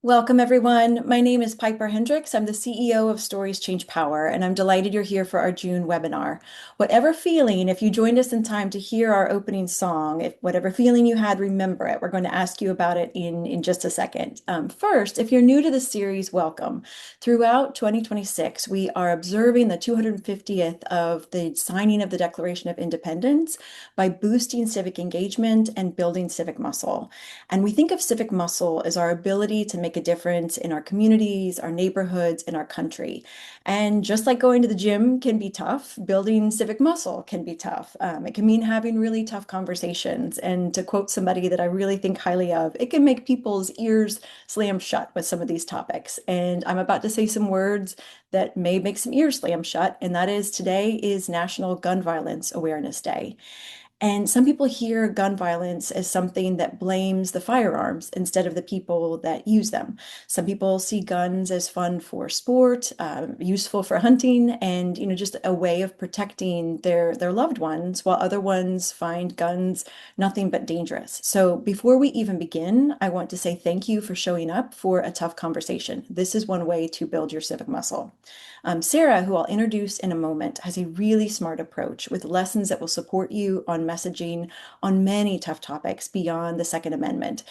Welcome, everyone. My name is Piper Hendricks. I'm the CEO of Stories Change Power, and I'm delighted you're here for our June webinar. Whatever feeling, if you joined us in time to hear our opening song, if whatever feeling you had, remember it. We're going to ask you about it in just a second. First, if you're new to the series, welcome. Throughout 2026, we are observing the 250th of the signing of the Declaration of Independence by boosting civic engagement and building civic muscle. And we think of civic muscle as our ability to make a difference in our communities, our neighborhoods, and our country. And just like going to the gym can be tough, building civic muscle can be tough. It can mean having really tough conversations. And to quote somebody that I really think highly of, it can make people's ears slam shut with some of these topics. And I'm about to say some words that may make some ears slam shut, and that is today is National Gun Violence Awareness Day. And some people hear gun violence as something that blames the firearms instead of the people that use them. Some people see guns as fun for sport, useful for hunting, and just a way of protecting their loved ones, while other ones find guns nothing but dangerous. So before we even begin, I want to say thank you for showing up for a tough conversation. This is one way to build your civic muscle. Sara, who I'll introduce in a moment, has a really smart approach with lessons that will support you on messaging on many tough topics beyond the Second Amendment.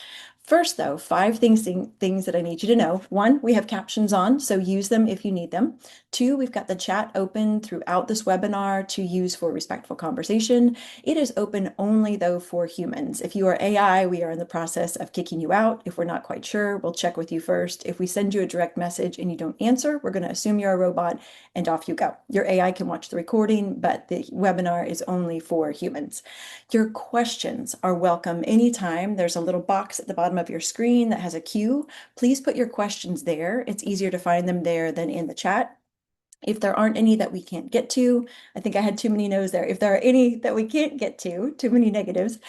First, though, five things that I need you to know. One, we have captions on, so use them if you need them. Two, we've got the chat open throughout this webinar to use for respectful conversation. It is open only, though, for humans. If you are AI, we are in the process of kicking you out. If we're not quite sure, we'll check with you first. If we send you a direct message and you don't answer, we're going to assume you're a robot and off you go. Your AI can watch the recording, but the webinar is only for humans. Your questions are welcome anytime. There's a little box at the bottom of your screen that has a Q. Please put your questions there. It's easier to find them there than in the chat. If there aren't any that we can't get to, I think I had too many no's there. If there are any that we can't get to, too many negatives,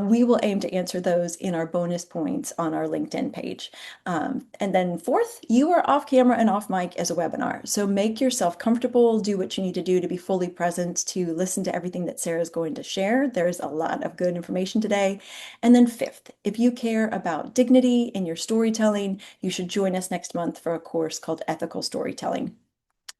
we will aim to answer those in our bonus points on our LinkedIn page. And then fourth, you are off camera and off mic as a webinar. So make yourself comfortable, do what you need to do to be fully present, to listen to everything that Sara is going to share. There's a lot of good information today. And then fifth, if you care about dignity in your storytelling, you should join us next month for a course called Ethical Storytelling.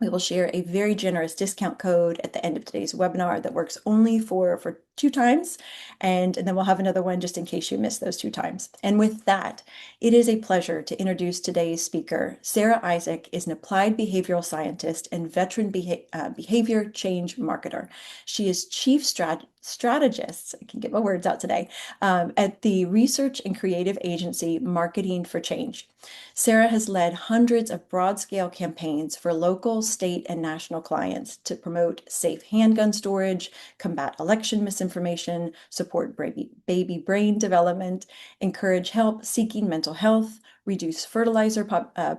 We will share a very generous discount code at the end of today's webinar that works only for 2 times. And then we'll have another one just in case you missed those 2 times. And with that, it is a pleasure to introduce today's speaker. Sara Isaac is an applied behavioral scientist and veteran behavior change marketer. She is chief strategist, I can get my words out today, at the research and creative agency Marketing for Change. Sara has led hundreds of broad-scale campaigns for local, state, and national clients to promote safe handgun storage, combat election misinformation, support baby brain development, encourage help seeking mental health, reduce fertilizer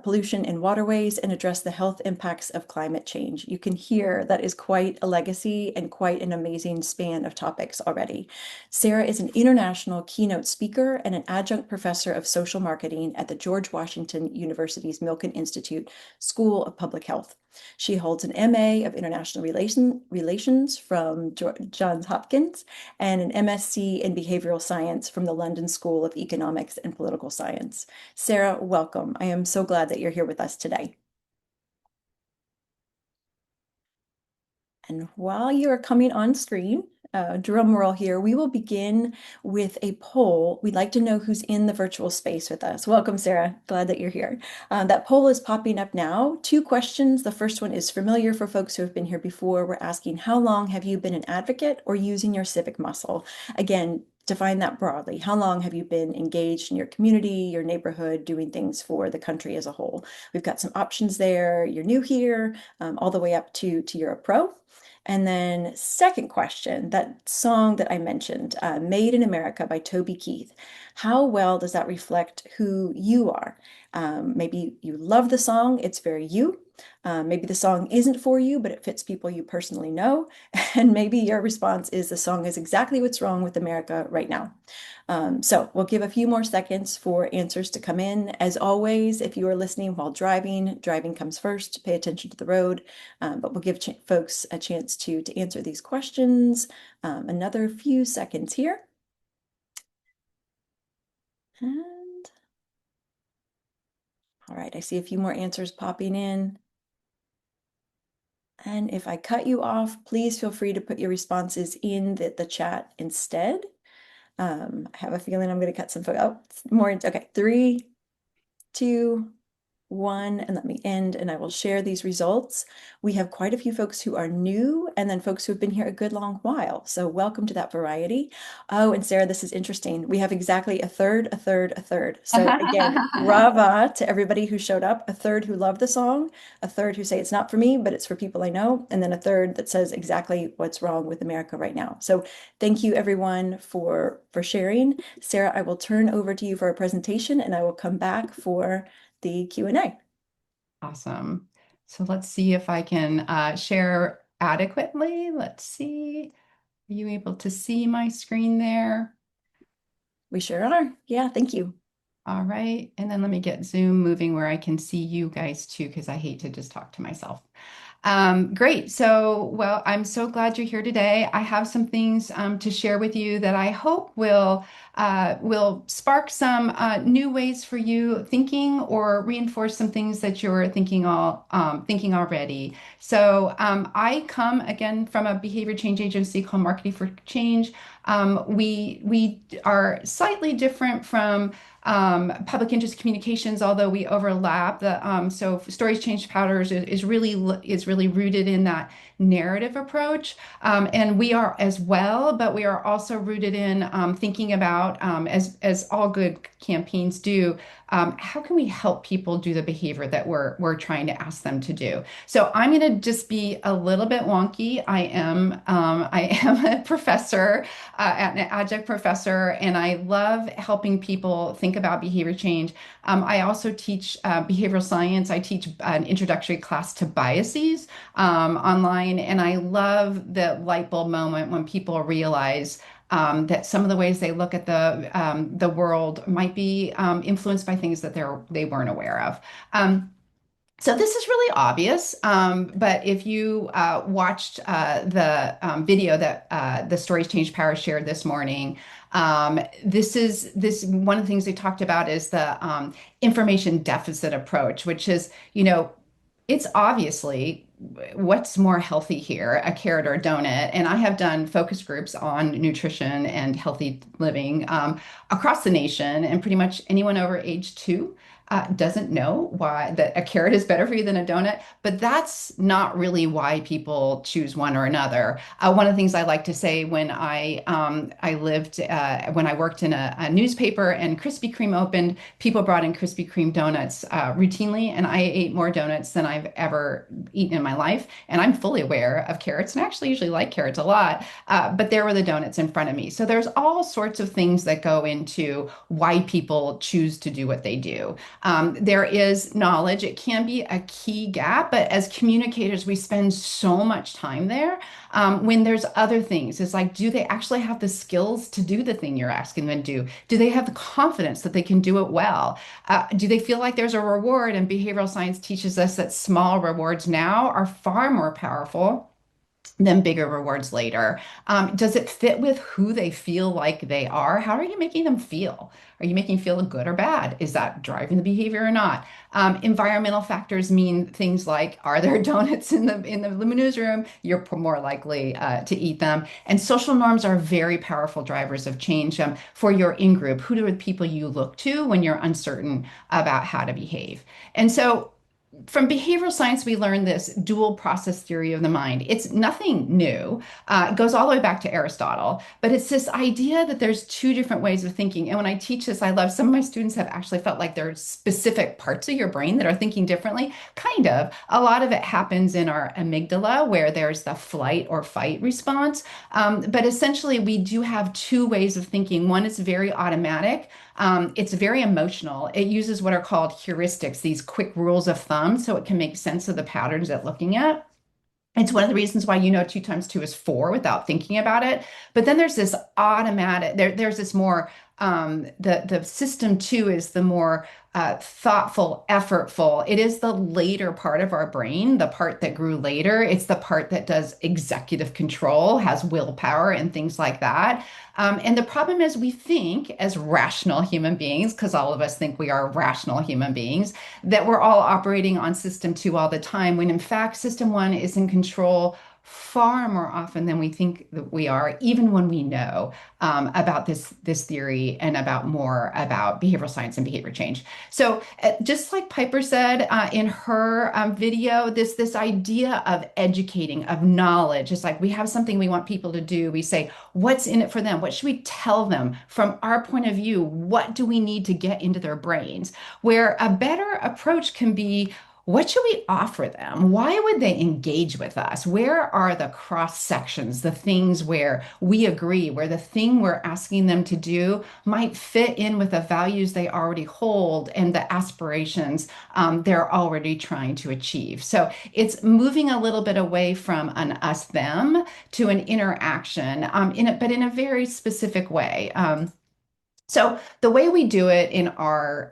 pollution in waterways, and address the health impacts of climate change. You can hear that is quite a legacy and quite an amazing span of topics already. Sara is an international keynote speaker and an adjunct professor of social marketing at the George Washington University's Milken Institute School of Public Health. She holds an MA of International Relations from Johns Hopkins and an MSc in Behavioral Science from the London School of Economics and Political Science. Sara, welcome. I am so glad that you're here with us today. And while you are coming on screen, drum roll here, we will begin with a poll. We'd like to know who's in the virtual space with us. Welcome, Sara. Glad that you're here. That poll is popping up now. 2 questions. The first one is familiar for folks who have been here before. We're asking, how long have you been an advocate or using your civic muscle? Again, define that broadly. How long have you been engaged in your community, your neighborhood, doing things for the country as a whole? We've got some options there. You're new here, all the way up to you're a pro. And then second question, that song that I mentioned, Made in America by Toby Keith, how well does that reflect who you are? Maybe you love the song, it's very you. Maybe the song isn't for you, but it fits people you personally know. And maybe your response is the song is exactly what's wrong with America right now. So we'll give a few more seconds for answers to come in. As always, if you are listening while driving, driving comes first, pay attention to the road, but we'll give folks a chance to answer these questions. Another few seconds here. And right, I see a few more answers popping in. And if I cut you off, please feel free to put your responses in the chat instead. I have a feeling I'm going to cut some, oh, more, okay, 3, 2, 1, and let me end, and I will share these results. We have quite a few folks who are new, and then folks who have been here a good long while. So welcome to that variety. Oh, and Sarah, this is interesting. We have exactly a third, a third, a third. So again, brava to everybody who showed up. A third who love the song, a third who say it's not for me, but it's for people I know, and then a third that says exactly what's wrong with America right now. So thank you everyone for sharing. Sarah, I will turn over to you for a presentation, and I will come back for the Q&A. Awesome. So let's see if I can share adequately. Let's see. Are you able to see my screen there? We sure are. Yeah, thank you. All right. And then let me get Zoom moving where I can see you guys too, because I hate to just talk to myself. Great. So, well, I'm so glad you're here today. I have some things to share with you that I hope will spark some new ways for you thinking or reinforce some things that you're thinking already. So, I come again from a behavior change agency called Marketing for Change. We are slightly different from public interest communications, although we overlap. So Stories Change Powders is really rooted in that narrative approach, and we are as well. But we are also rooted in thinking about as all good campaigns do. How can we help people do the behavior that we're trying to ask them to do? So I'm going to just be a little bit wonky. I am a professor, an adjunct professor, and I love helping people think about behavior change. I also teach behavioral science. I teach an introductory class to biases online, and I love the light bulb moment when people realize that some of the ways they look at the world might be influenced by things that they weren't aware of. So this is really obvious, but if you watched the video that the Stories Change Power shared this morning, this one of the things they talked about is the information deficit approach, which is, it's obviously what's more healthy here, a carrot or a donut. And I have done focus groups on nutrition and healthy living across the nation, and pretty much anyone over age 2 doesn't know why that a carrot is better for you than a donut, but that's not really why people choose one or another. One of the things I like to say when I worked in a newspaper and Krispy Kreme opened, people brought in Krispy Kreme donuts routinely, and I ate more donuts than I've ever eaten in my life. And I'm fully aware of carrots, and actually usually like carrots a lot, but there were the donuts in front of me. So there's all sorts of things that go into why people choose to do what they do. There is knowledge. It can be a key gap, but as communicators, we spend so much time there. When there's other things, it's like, do they actually have the skills to do the thing you're asking them to do? Do they have the confidence that they can do it well? Do they feel like there's a reward? And behavioral science teaches us that small rewards now are far more powerful than bigger rewards later. Does it fit with who they feel like they are? How are you making them feel? Are you making them feel good or bad? Is that driving the behavior or not? Environmental factors mean things like, are there donuts in the newsroom? You're more likely to eat them. And social norms are very powerful drivers of change for your in-group. Who are the people you look to when you're uncertain about how to behave? And so from behavioral science, we learned this dual process theory of the mind. It's nothing new. It goes all the way back to Aristotle, but it's this idea that there's two different ways of thinking. And when I teach this, I love some of my students have actually felt like there's specific parts of your brain that are thinking differently. Kind of. A lot of it happens in our amygdala, where there's the flight or fight response. But essentially, we do have two ways of thinking. One is very automatic. It's very emotional. It uses what are called heuristics, these quick rules of thumb, so it can make sense of the patterns it's looking at. It's one of the reasons why 2 times 2 is 4 without thinking about it. But then there's this automatic, there's this more, the system 2 is the more thoughtful, effortful. It is the later part of our brain, the part that grew later. It's the part that does executive control, has willpower, and things like that. And the problem is, we think as rational human beings, because all of us think we are rational human beings, that we're all operating on system two all the time, when in fact, system one is in control far more often than we think that we are, even when we know about this theory and about more about behavioral science and behavior change. So, just like Piper said in her video, this idea of educating, of knowledge, is like we have something we want people to do. We say, what's in it for them? What should we tell them from our point of view? What do we need to get into their brains? Where a better approach can be, what should we offer them? Why would they engage with us? Where are the cross sections, the things where we agree, where the thing we're asking them to do might fit in with the values they already hold and the aspirations they're already trying to achieve? So it's moving a little bit away from an us them to an interaction, but in a very specific way. So the way we do it in our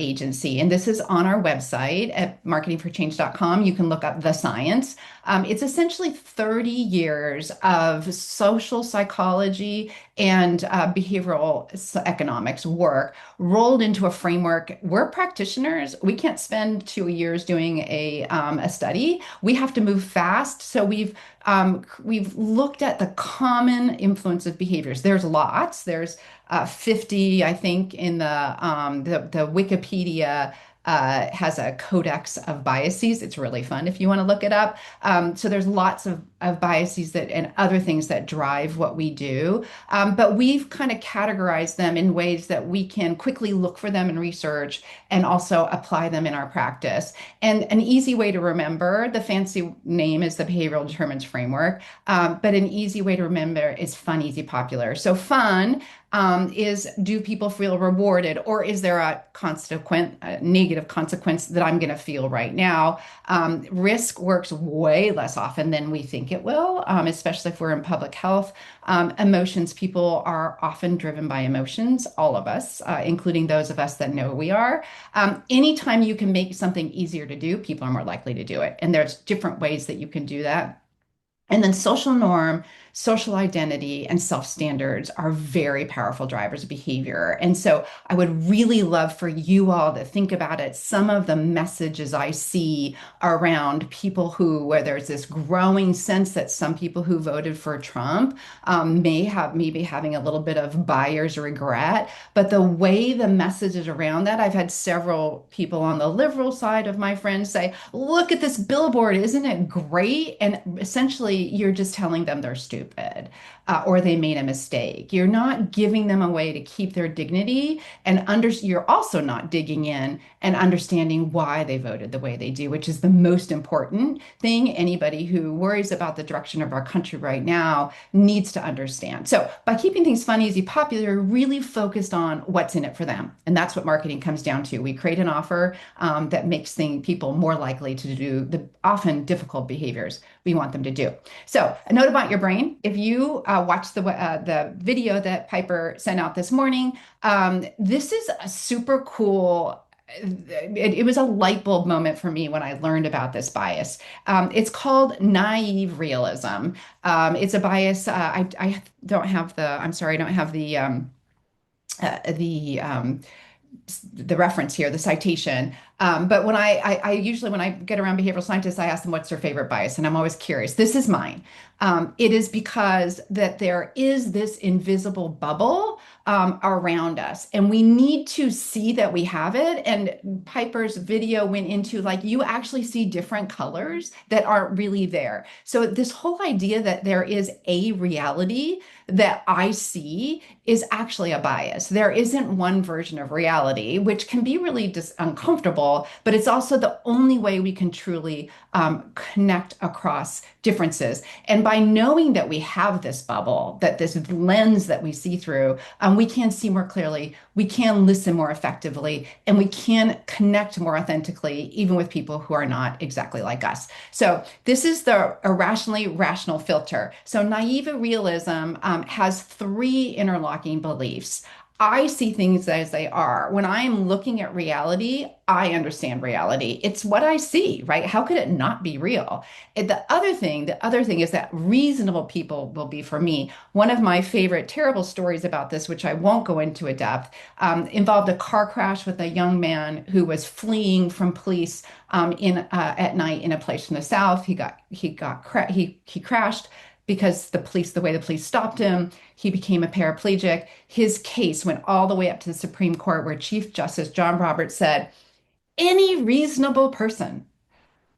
agency, and this is on our website at marketingforchange.com, you can look up the science. It's essentially 30 years of social psychology and behavioral economics work rolled into a framework. We're practitioners. We can't spend 2 years doing a study. We have to move fast. So we've looked at the common influence of behaviors. There's lots. There's 50, I think, in the Wikipedia has a codex of biases. It's really fun if you want to look it up. So there's lots of biases that and other things that drive what we do. But we've kind of categorized them in ways that we can quickly look for them in research and also apply them in our practice. And an easy way to remember, the fancy name is the Behavioral Determinants Framework, but an easy way to remember is fun, easy, popular. So fun is, do people feel rewarded, or is there a negative consequence that I'm going to feel right now? Risk works way less often than we think it will, especially if we're in public health. Emotions, people are often driven by emotions, all of us, including those of us that know we are. Anytime you can make something easier to do, people are more likely to do it. And there's different ways that you can do that. And then social norm, social identity, and self standards are very powerful drivers of behavior. And so I would really love for you all to think about it. Some of the messages I see around people where there's this growing sense that some people who voted for Trump maybe having a little bit of buyer's regret. But the way the messages around that, I've had several people on the liberal side of my friends say, look at this billboard, isn't it great? And essentially, you're just telling them they're stupid or they made a mistake. You're not giving them a way to keep their dignity, and you're also not digging in and understanding why they voted the way they do, which is the most important thing anybody who worries about the direction of our country right now needs to understand. So by keeping things fun, easy, popular, really focused on what's in it for them. And that's what marketing comes down to. We create an offer that makes people more likely to do the often difficult behaviors we want them to do. So a note about your brain. If you watch the video that Piper sent out this morning, this is a super cool. It was a light bulb moment for me when I learned about this bias. It's called naive realism. It's a bias. I don't have the. I'm sorry, I don't have the reference here, the citation. But when I usually, when I get around behavioral scientists, I ask them what's their favorite bias, and I'm always curious. This is mine. It is because that there is this invisible bubble around us, and we need to see that we have it. And Piper's video went into, like, you actually see different colors that aren't really there. So this whole idea that there is a reality that I see is actually a bias. There isn't one version of reality, which can be really uncomfortable, but it's also the only way we can truly connect across differences. And by knowing that we have this bubble, that this lens that we see through, we can see more clearly, we can listen more effectively, and we can connect more authentically, even with people who are not exactly like us. So this is the irrationally rational filter. So naive realism has three interlocking beliefs. I see things as they are. When I am looking at reality, I understand reality. It's what I see, right? How could it not be real? And the other thing is that reasonable people will be for me. One of my favorite terrible stories about this, which I won't go into a depth, involved a car crash with a young man who was fleeing from police in at night in a place in the South. He crashed because the way the police stopped him, he became a paraplegic. His case went all the way up to the Supreme Court, where Chief Justice John Roberts said, any reasonable person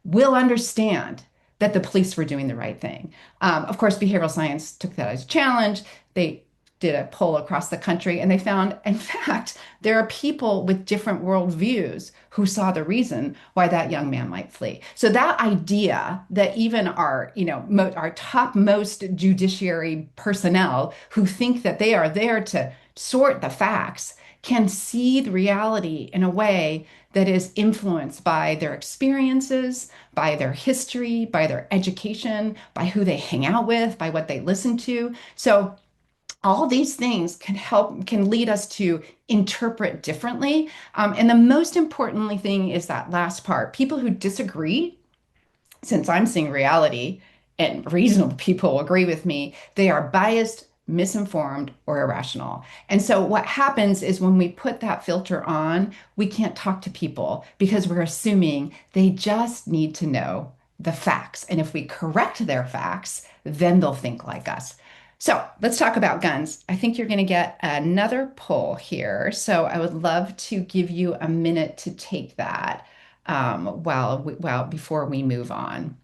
will understand that the police were doing the right thing. Of course, behavioral science took that as a challenge. They did a poll across the country and they found, in fact, there are people with different worldviews who saw the reason why that young man might flee. So that idea that even our topmost judiciary personnel who think that they are there to sort the facts can see the reality in a way that is influenced by their experiences, by their history, by their education, by who they hang out with, by what they listen to. So all these things can lead us to interpret differently. And the most importantly thing is that last part. People who disagree, since I'm seeing reality and reasonable people agree with me, they are biased, misinformed, or irrational. And so what happens is when we put that filter on, we can't talk to people because we're assuming they just need to know the facts. And if we correct their facts, then they'll think like us. So let's talk about guns. I think you're going to get another poll here. So I would love to give you a minute to take that before we move on.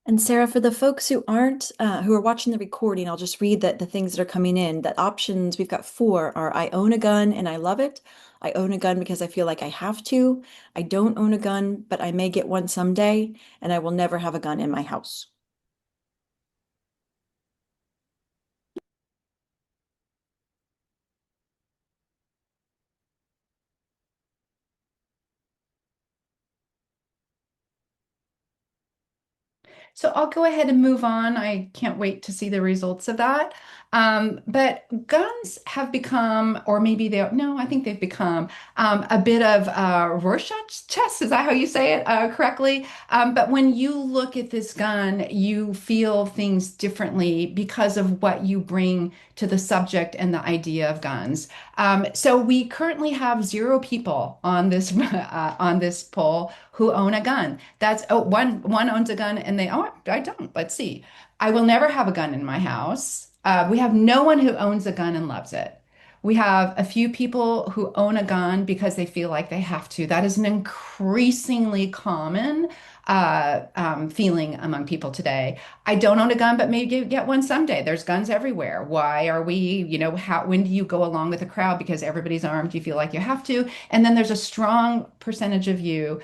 And Sarah, for the folks who are watching the recording, I'll just read the things that are coming in. That options we've got four are: I own a gun and I love it. I own a gun because I feel like I have to. I don't own a gun, but I may get one someday, and I will never have a gun in my house. So I'll go ahead and move on. I can't wait to see the results of that. But guns have become, or maybe they, no, I think they've become a bit of Rorschach's test. Is that how you say it correctly? But when you look at this gun, you feel things differently because of what you bring to the subject and the idea of guns. So we currently have zero people on this on this poll who own a gun. That's one owns a gun and I don't. Let's see. I will never have a gun in my house. We have no one who owns a gun and loves it. We have a few people who own a gun because they feel like they have to. That is an increasingly common feeling among people today. I don't own a gun, but maybe get one someday. There's guns everywhere. Why are we, when do you go along with the crowd because everybody's armed? You feel like you have to. And then there's a strong percentage of you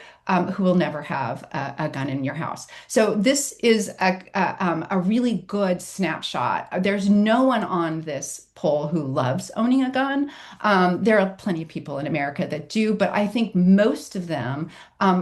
who will never have a gun in your house. So this is a really good snapshot. There's no one on this poll who loves owning a gun. There are plenty of people in America that do, but I think most of them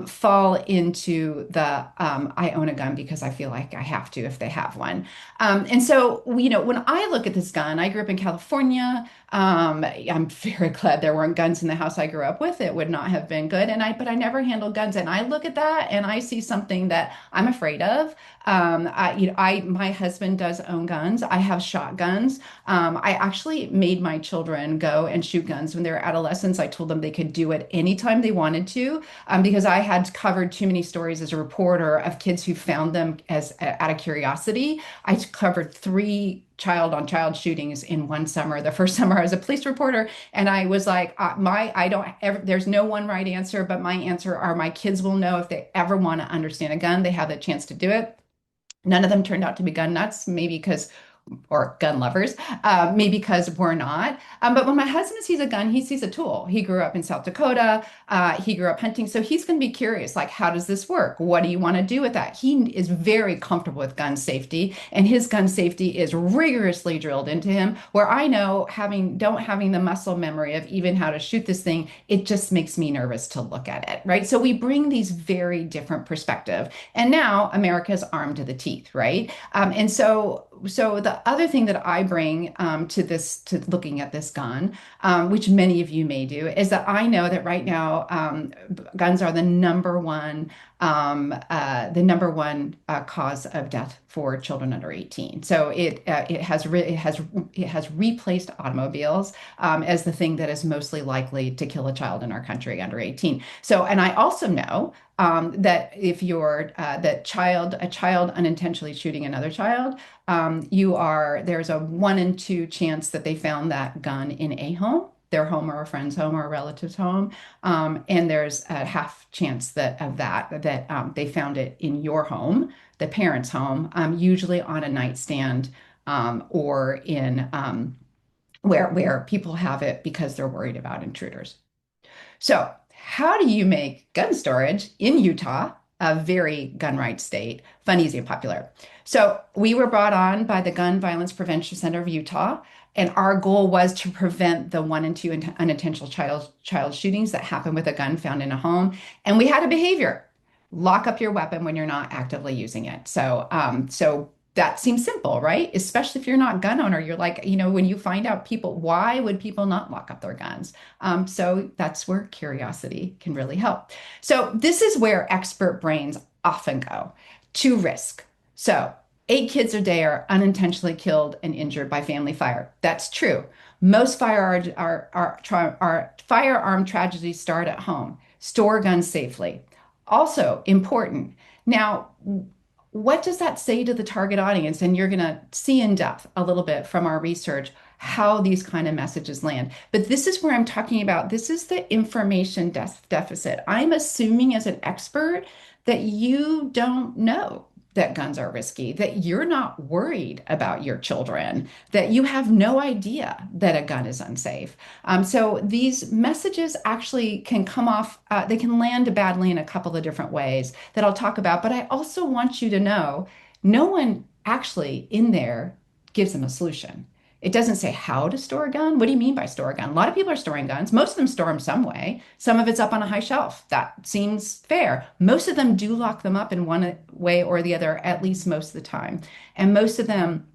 fall into the I own a gun because I feel like I have to if they have one. And so, when I look at this gun, I grew up in California. I'm very glad there weren't guns in the house I grew up with. It would not have been good. But I never handled guns. And I look at that and I see something that I'm afraid of. My husband does own guns. I have shotguns. I actually made my children go and shoot guns when they were adolescents. I told them they could do it anytime they wanted to, because I had covered too many stories as a reporter of kids who found them as out of curiosity. I covered three child on child shootings in one summer. The first summer I was a police reporter, and I was like, I don't ever, there's no one right answer, but my answer are my kids will know if they ever want to understand a gun, they have the chance to do it. None of them turned out to be gun nuts, maybe because or gun lovers, maybe because we're not. But when my husband sees a gun, he sees a tool. He grew up in South Dakota. He grew up hunting. So he's going to be curious, like, how does this work? What do you want to do with that? He is very comfortable with gun safety, and his gun safety is rigorously drilled into him. Where I know having the muscle memory of even how to shoot this thing, it just makes me nervous to look at it, right? So we bring these very different perspectives. And now America's armed to the teeth, right? And so the other thing that I bring to looking at this gun, which many of you may do, is that I know that right now guns are the number one cause of death for children under 18. So it has replaced automobiles as the thing that is mostly likely to kill a child in our country under 18. So, and I also know that if you're a child unintentionally shooting another child, there's a 1 in 2 chance that they found that gun in a home, their home or a friend's home or a relative's home, and there's a half chance that they found it in your home, the parent's home, usually on a nightstand, or in where people have it because they're worried about intruders. So, how do you make gun storage in Utah, a very gun rights state, fun, easy, and popular? So, we were brought on by the Gun Violence Prevention Center of Utah, and our goal was to prevent the 1 in 2 unintentional child shootings that happen with a gun found in a home. And we had a behavior: lock up your weapon when you're not actively using it. So that seems simple, right? Especially if you're not a gun owner, you're like, when you find out why would people not lock up their guns? So that's where curiosity can really help. So this is where expert brains often go: to risk. So 8 kids a day are unintentionally killed and injured by family fire. That's true. Most firearm tragedies start at home. Store guns safely. Also important. Now, what does that say to the target audience? And you're going to see in depth a little bit from our research how these kind of messages land. But this is where I'm talking about. This is the information deficit. I'm assuming as an expert that you don't know that guns are risky, that you're not worried about your children, that you have no idea that a gun is unsafe. So these messages actually can come off, they can land badly in a couple of different ways that I'll talk about. But I also want you to know no one actually in there gives them a solution. It doesn't say how to store a gun. What do you mean by store a gun? A lot of people are storing guns. Most of them store them some way. Some of it's up on a high shelf. That seems fair. Most of them do lock them up in one way or the other, at least most of the time. And most of them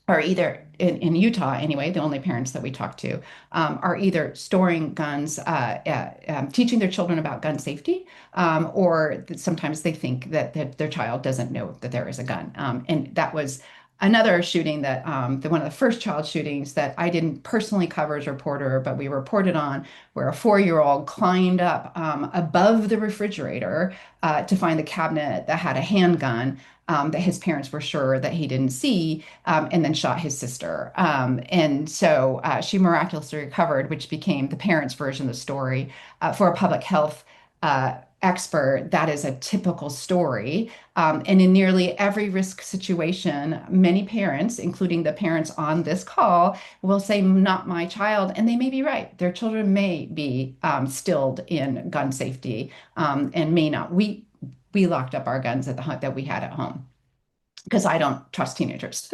are either in Utah anyway, the only parents that we talk to are either storing guns, teaching their children about gun safety, or sometimes they think that their child doesn't know that there is a gun. And that was another shooting that one of the first child shootings that I didn't personally cover as a reporter, but we reported on, where a 4-year-old climbed up above the refrigerator to find the cabinet that had a handgun that his parents were sure that he didn't see, and then shot his sister. And so she miraculously recovered, which became the parents' version of the story. For a public health expert, that is a typical story. And in nearly every risk situation, many parents, including the parents on this call, will say, not my child. And they may be right. Their children may be stilled in gun safety, and may not. We locked up our guns at the hunt that we had at home because I don't trust teenagers.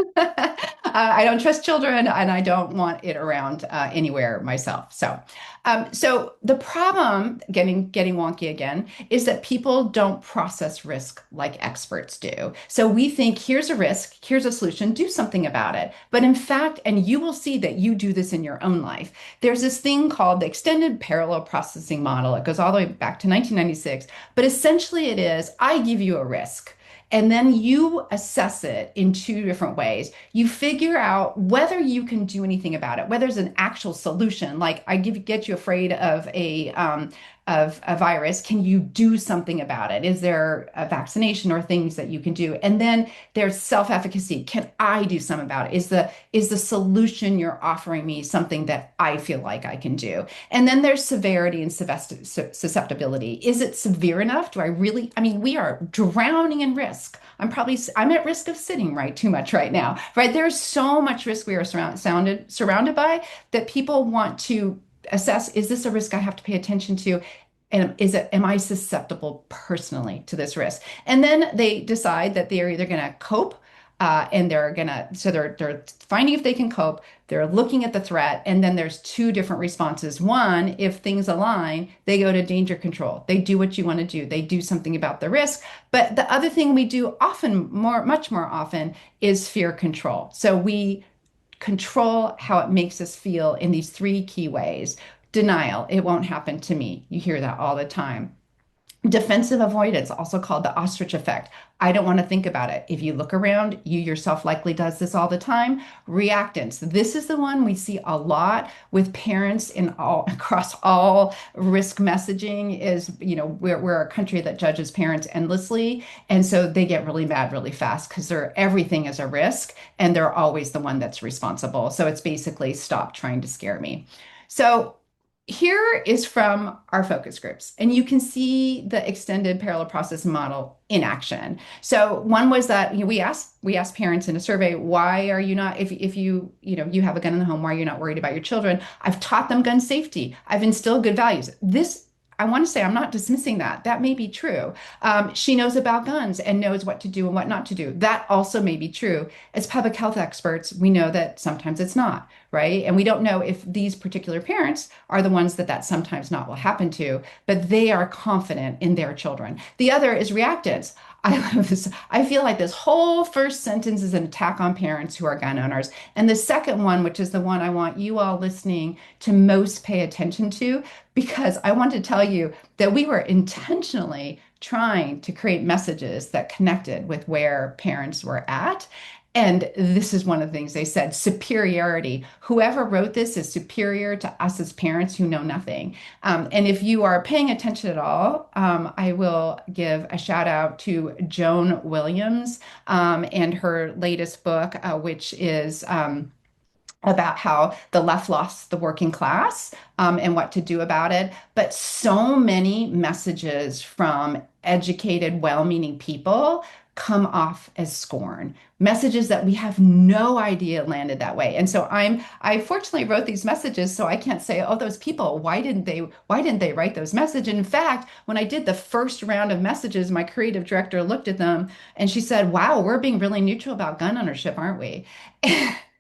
I don't trust children, and I don't want it around anywhere myself. So the problem, getting wonky again, is that people don't process risk like experts do. So we think, here's a risk, here's a solution, do something about it. But in fact, and you will see that you do this in your own life, there's this thing called the extended parallel processing model. It goes all the way back to 1996. But essentially it is, I give you a risk, and then you assess it in 2 different ways. You figure out whether you can do anything about it, whether there's an actual solution. Like get you afraid of of a virus, can you do something about it? Is there a vaccination or things that you can do? And then there's self-efficacy. Can I do something about it? Is the solution you're offering me something that I feel like I can do? And then there's severity and susceptibility. Is it severe enough? Do I really, I mean, we are drowning in risk. I'm at risk of sitting right too much right now, right? There's so much risk we are surrounded by that people want to assess, is this a risk I have to pay attention to? And am I susceptible personally to this risk? And then they decide that they're either going to cope and they're finding if they can cope, they're looking at the threat, and then there's two different responses. One, if things align, they go to danger control. They do what you want to do. They do something about the risk. But the other thing we do much more often, is fear control. So we control how it makes us feel in these three key ways. Denial, it won't happen to me. You hear that all the time. Defensive avoidance, also called the ostrich effect. I don't want to think about it. If you look around, you yourself likely does this all the time. Reactance. This is the one we see a lot with parents in all across all risk messaging is, we're a country that judges parents endlessly. And so they get really mad really fast because everything is a risk and they're always the one that's responsible. So it's basically stop trying to scare me. So here is from our focus groups, and you can see the extended parallel process model in action. So one was that we asked parents in a survey, why are you not, if you have a gun in the home, why are you not worried about your children? I've taught them gun safety. I've instilled good values. This, I want to say, I'm not dismissing that. That may be true. She knows about guns and knows what to do and what not to do. That also may be true. As public health experts, we know that sometimes it's not, right? And we don't know if these particular parents are the ones that sometimes not will happen to, but they are confident in their children. The other is reactance. I love this. I feel like this whole first sentence is an attack on parents who are gun owners. And the second one, which is the one I want you all listening to most pay attention to, because I want to tell you that we were intentionally trying to create messages that connected with where parents were at. And this is one of the things they said, superiority. Whoever wrote this is superior to us as parents who know nothing. And if you are paying attention at all, I will give a shout out to Joan Williams and her latest book, which is about how the left lost the working class and what to do about it. But so many messages from educated, well-meaning people come off as scorn, messages that we have no idea landed that way. And so I fortunately wrote these messages, so I can't say, oh, those people, why didn't they write those messages? In fact, when I did the first round of messages, my creative director looked at them and she said, wow, we're being really neutral about gun ownership, aren't we?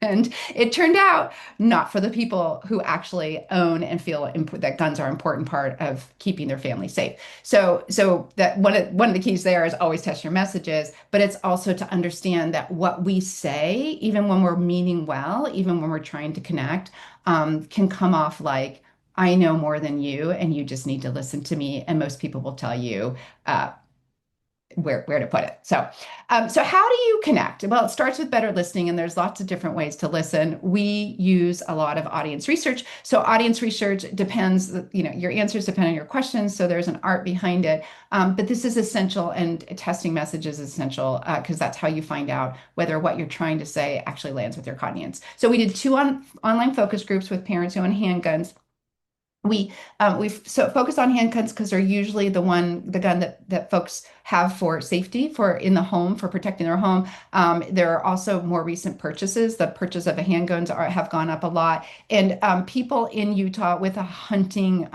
And it turned out not for the people who actually own and feel that guns are an important part of keeping their family safe. So that one of the keys there is always test your messages, but it's also to understand that what we say, even when we're meaning well, even when we're trying to connect, can come off like, I know more than you, and you just need to listen to me. And most people will tell you, where to put it. So how do you connect? Well, it starts with better listening, and there's lots of different ways to listen. We use a lot of audience research. So audience research depends, your answers depend on your questions. So there's an art behind it. But this is essential, and testing messages is essential because that's how you find out whether what you're trying to say actually lands with your audience. So we did two online focus groups with parents who own handguns. We've so focused on handguns because they're usually the gun that folks have for safety, for in the home, for protecting their home. There are also more recent purchases. The purchase of the handguns have gone up a lot, and people in Utah with a hunting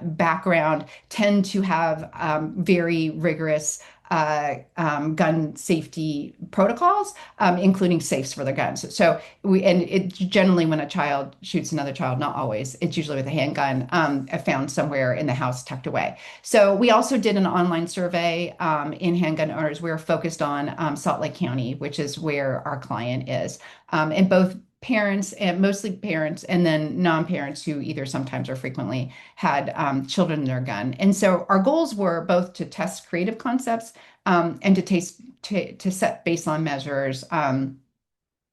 background tend to have very rigorous gun safety protocols, including safes for their guns. It generally, when a child shoots another child, not always, it's usually with a handgun found somewhere in the house tucked away. So we also did an online survey in handgun owners. We were focused on Salt Lake County, which is where our client is, and both parents, and mostly parents, and then non-parents who either sometimes or frequently had children in their gun. And so our goals were both to test creative concepts and to set baseline measures.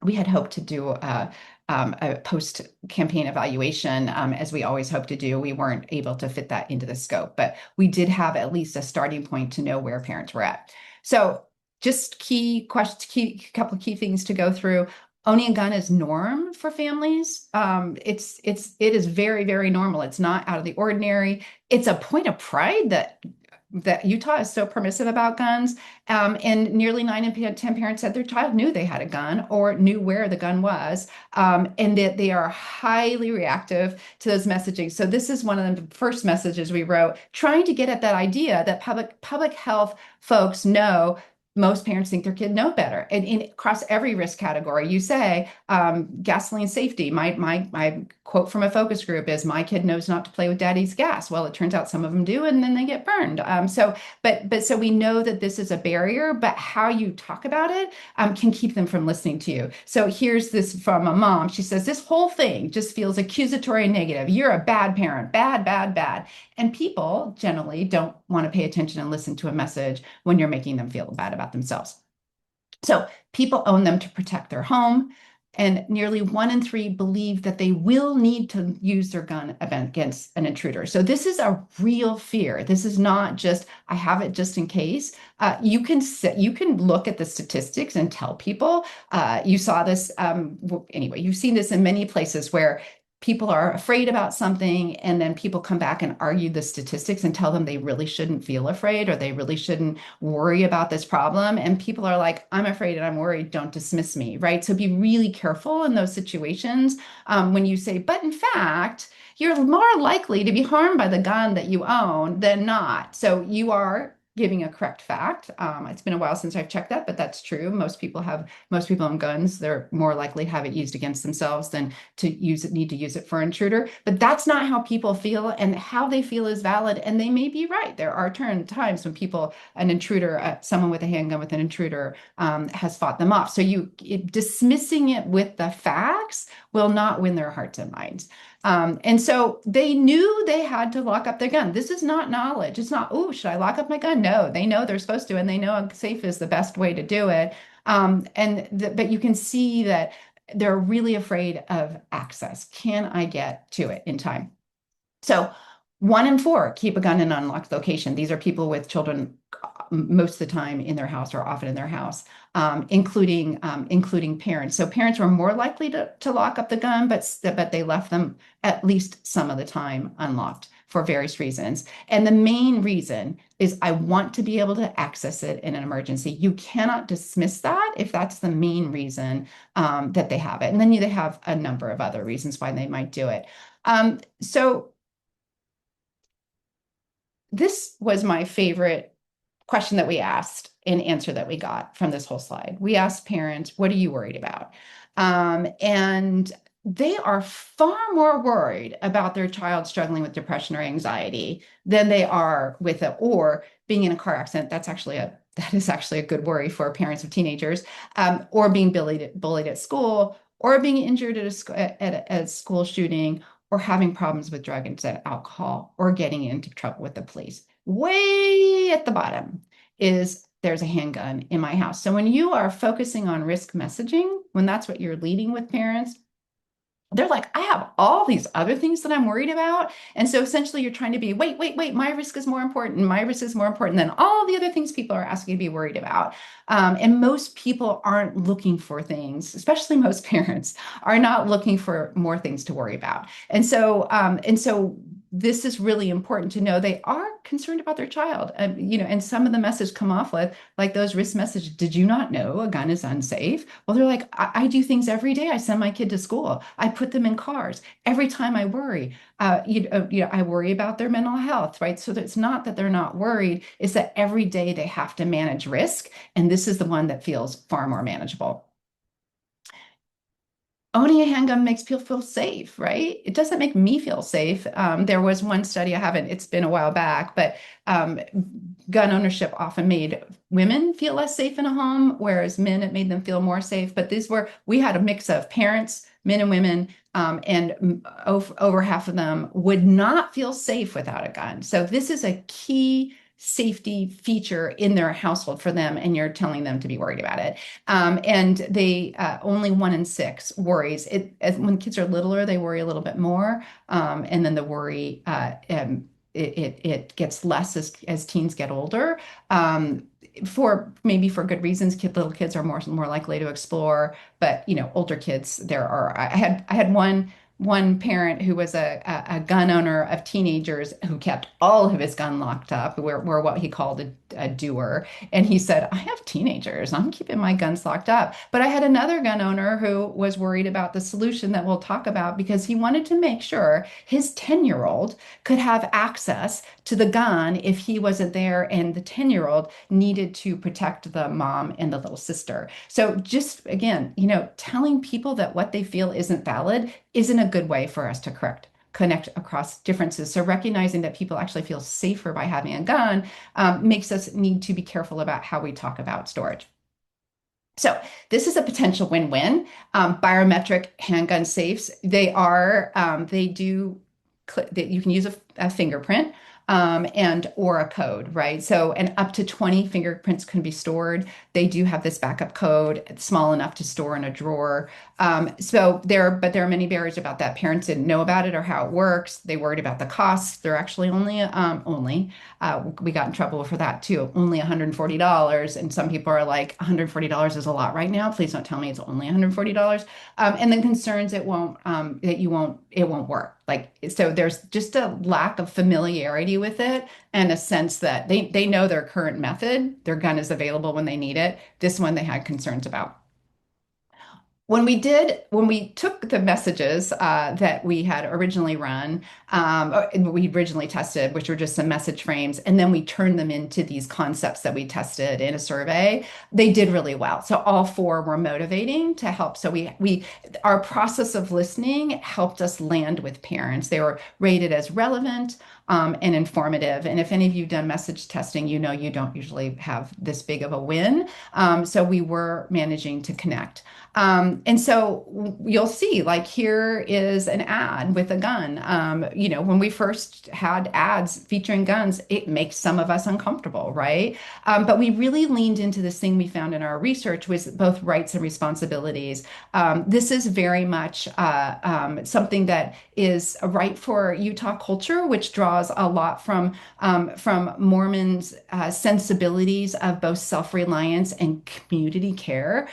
We had hoped to do a post-campaign evaluation, as we always hope to do. We weren't able to fit that into the scope, but we did have at least a starting point to know where parents were at. So just key questions, couple of key things to go through. Owning a gun is norm for families. It is very, very normal. It's not out of the ordinary. It's a point of pride that Utah is so permissive about guns. And nearly 9 in 10 parents said their child knew they had a gun or knew where the gun was, and that they are highly reactive to those messaging. So this is one of the first messages we wrote, trying to get at that idea that public health folks know most parents think their kid know better. And across every risk category, you say gasoline safety. My quote from a focus group is, "My kid knows not to play with daddy's gas." Well, it turns out some of them do, and then they get burned. So we know that this is a barrier, but how you talk about it can keep them from listening to you. So here's this from a mom. She says, "This whole thing just feels accusatory and negative. You're a bad parent, bad, bad, bad." And people generally don't want to pay attention and listen to a message when you're making them feel bad about themselves. So people own them to protect their home, and nearly 1 in 3 believe that they will need to use their gun against an intruder. So this is a real fear. This is not just, I have it just in case. You can look at the statistics and tell people. You saw this anyway. You've seen this in many places where people are afraid about something, and then people come back and argue the statistics and tell them they really shouldn't feel afraid or they really shouldn't worry about this problem. And people are like, "I'm afraid and I'm worried, don't dismiss me," right? So be really careful in those situations when you say, "But in fact, you're more likely to be harmed by the gun that you own than not." So you are giving a correct fact. It's been a while since I've checked that, but that's true. Most people own guns. They're more likely to have it used against themselves than to need to use it for an intruder. But that's not how people feel, and how they feel is valid. And they may be right. There are times when someone with a handgun with an intruder has fought them off. So dismissing it with the facts will not win their hearts and minds. And so they knew they had to lock up their gun. This is not knowledge. It's not, "Oh, should I lock up my gun?" No, they know they're supposed to, and they know safe is the best way to do it. But you can see that they're really afraid of access. Can I get to it in time? So 1 in 4 keep a gun in an unlocked location. These are people with children most of the time in their house or often in their house, including parents. So parents were more likely to lock up the gun, but they left them at least some of the time unlocked for various reasons. And the main reason is, I want to be able to access it in an emergency. You cannot dismiss that if that's the main reason that they have it. And then they have a number of other reasons why they might do it. So this was my favorite question that we asked and answer that we got from this whole slide. We asked parents, "What are you worried about?" And they are far more worried about their child struggling with depression or anxiety than they are with it, or being in a car accident. That is actually a good worry for parents of teenagers, or being bullied at school, or being injured at a school shooting, or having problems with drugs and alcohol, or getting into trouble with the police. Way at the bottom is, "There's a handgun in my house." So when you are focusing on risk messaging, when that's what you're leading with parents, they're like, "I have all these other things that I'm worried about." And so essentially you're trying to be, wait, my risk is more important. My risk is more important than all the other things people are asking you to be worried about. And most people aren't looking for things, especially most parents are not looking for more things to worry about. And so this is really important to know. They are concerned about their child. And some of the messages come off with, like those risk messages, "Did you not know a gun is unsafe?" Well, they're like, I do things every day. I send my kid to school. I put them in cars. Every time I worry, I worry about their mental health, right? So it's not that they're not worried. It's that every day they have to manage risk. And this is the one that feels far more manageable. Owning a handgun makes people feel safe, right? It doesn't make me feel safe. There was one study, it's been a while back, but gun ownership often made women feel less safe in a home, whereas men, it made them feel more safe. But we had a mix of parents, men and women, and over half of them would not feel safe without a gun. So this is a key safety feature in their household for them, and you're telling them to be worried about it. And they only 1 in 6 worries. When kids are littler, they worry a little bit more, and then the worry it gets less as teens get older. For maybe for good reasons, little kids are more likely to explore, but older kids, there are. I had one parent who was a gun owner of teenagers who kept all of his gun locked up. Were what he called a doer. And he said, I have teenagers. I'm keeping my guns locked up. But I had another gun owner who was worried about the solution that we'll talk about because he wanted to make sure his 10-year-old could have access to the gun if he wasn't there and the 10-year-old needed to protect the mom and the little sister. So just again, telling people that what they feel isn't valid isn't a good way for us to connect across differences. So recognizing that people actually feel safer by having a gun makes us need to be careful about how we talk about storage. So this is a potential win-win. Biometric handgun safes, they do, that you can use a fingerprint and or a code, right? So, and up to 20 fingerprints can be stored. They do have this backup code. It's small enough to store in a drawer. But there are many barriers about that. Parents didn't know about it or how it works. They worried about the costs. They're actually we got in trouble for that too. Only $140. And some people are like, $140 is a lot right now. Please don't tell me it's only $140. And then concerns it won't work. So there's just a lack of familiarity with it and a sense that they know their current method, their gun is available when they need it. This one they had concerns about. When we took the messages that we had originally run, or we originally tested, which were just some message frames, and then we turned them into these concepts that we tested in a survey, they did really well. So all four were motivating to help. So our process of listening helped us land with parents. They were rated as relevant and informative. And if any of you have done message testing, you know you don't usually have this big of a win. So we were managing to connect. And so you'll see, like, here is an ad with a gun. When we first had ads featuring guns, it makes some of us uncomfortable, right? But we really leaned into this thing we found in our research with both rights and responsibilities. This is very much something that is a right for Utah culture, which draws a lot from Mormons' sensibilities of both self-reliance and community care.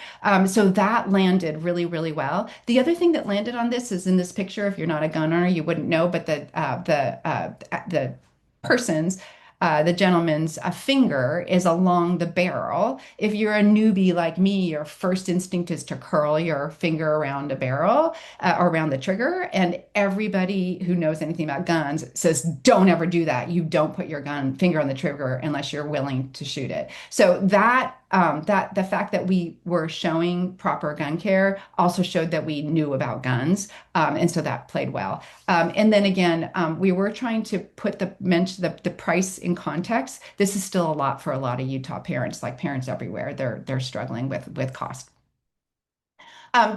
So that landed really, really well. The other thing that landed on this is in this picture. If you're not a gun owner, you wouldn't know, but the person's the gentleman's finger is along the barrel. If you're a newbie like me, your first instinct is to curl your finger around a barrel or around the trigger. And everybody who knows anything about guns says, don't ever do that. You don't put your finger on the trigger unless you're willing to shoot it. So that the fact that we were showing proper gun care also showed that we knew about guns, and so that played well. And then again, we were trying to put the price in context. This is still a lot for a lot of Utah parents, like parents everywhere. They're struggling with cost.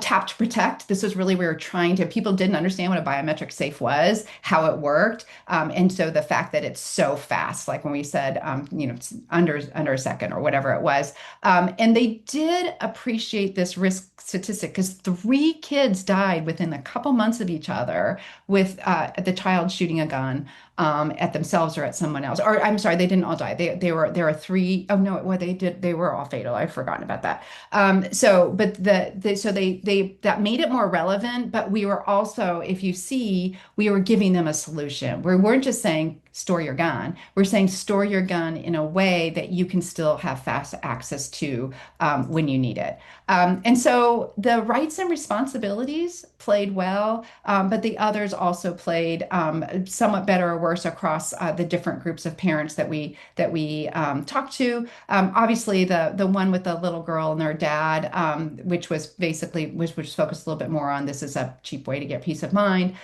Tap to protect. This was really, we were trying to, people didn't understand what a biometric safe was, how it worked. And so the fact that it's so fast, like when we said, it's under a second or whatever it was. And they did appreciate this risk statistic because 3 kids died within a couple months of each other with the child shooting a gun at themselves or at someone else. Or I'm sorry, they didn't all die. There are 3. Oh no, well they did. They were all fatal. I've forgotten about that. So that made it more relevant. But we were also, if you see, we were giving them a solution. We weren't just saying store your gun. We're saying store your gun in a way that you can still have fast access to when you need it. And so the rights and responsibilities played well, but the others also played somewhat better or worse across the different groups of parents that we talked to. Obviously, the one with the little girl and their dad, which was focused a little bit more on this is a cheap way to get peace of mind,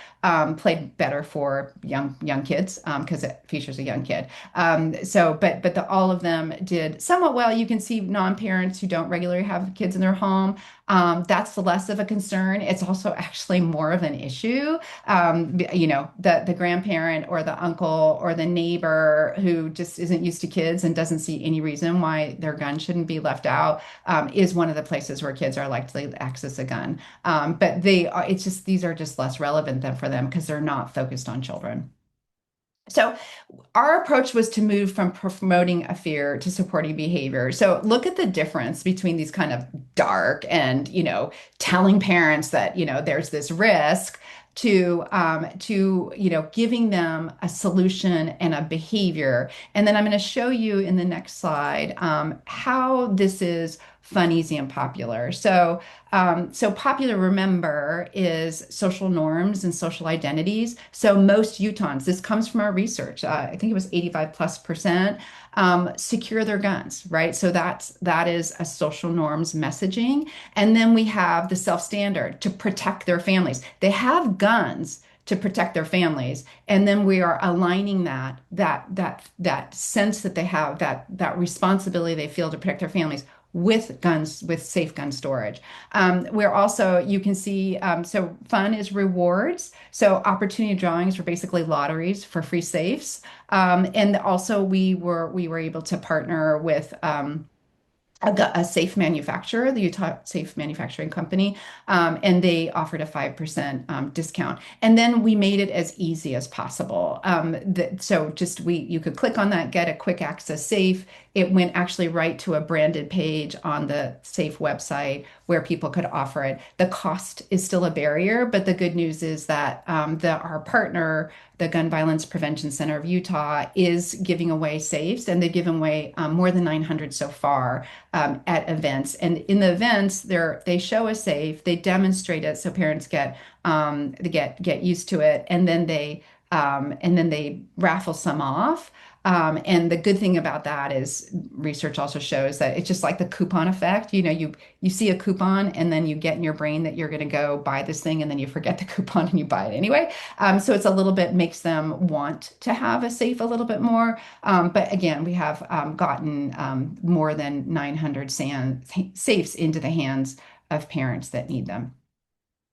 played better for young kids because because it features a young kid. All of them did somewhat well. You can see non-parents who don't regularly have kids in their home. That's less of a concern. It's also actually more of an issue. The grandparent or the uncle or the neighbor who just isn't used to kids and doesn't see any reason why their gun shouldn't be left out is one of the places where kids are likely to access a gun. But it's just these are just less relevant than for them because they're not focused on children. So our approach was to move from promoting a fear to supporting behavior. So look at the difference between these kind of dark and, telling parents that, there's this risk to giving them a solution and a behavior. And then I'm going to show you in the next slide how this is fun, easy, and popular. So popular, remember, is social norms and social identities. So most Utahns, this comes from our research. I think it was 85+% secure their guns, right? So that is a social norms messaging. And then we have the self-standard to protect their families. They have guns to protect their families, and then we are aligning that sense that they have, that responsibility they feel to protect their families with guns, with safe gun storage. We're also, you can see, so fun is rewards. So opportunity drawings were basically lotteries for free safes. And also we were able to partner with a safe manufacturer, the Utah Safe Manufacturing Company, and they offered a 5% discount. And then we made it as easy as possible. You could click on that, get a quick access safe. It went actually right to a branded page on the safe website where people could offer it. The cost is still a barrier, but the good news is that our partner, the Gun Violence Prevention Center of Utah, is giving away safes, and they've given away more than 900 so far at events. And in the events, they show a safe, they demonstrate it so parents get used to it, and then they raffle some off. And the good thing about that is research also shows that it's just like the coupon effect. You see a coupon and then you get in your brain that you're going to go buy this thing, and then you forget the coupon and you buy it anyway. So it's a little bit makes them want to have a safe a little bit more. But again, we have gotten more than 900 safes into the hands of parents that need them.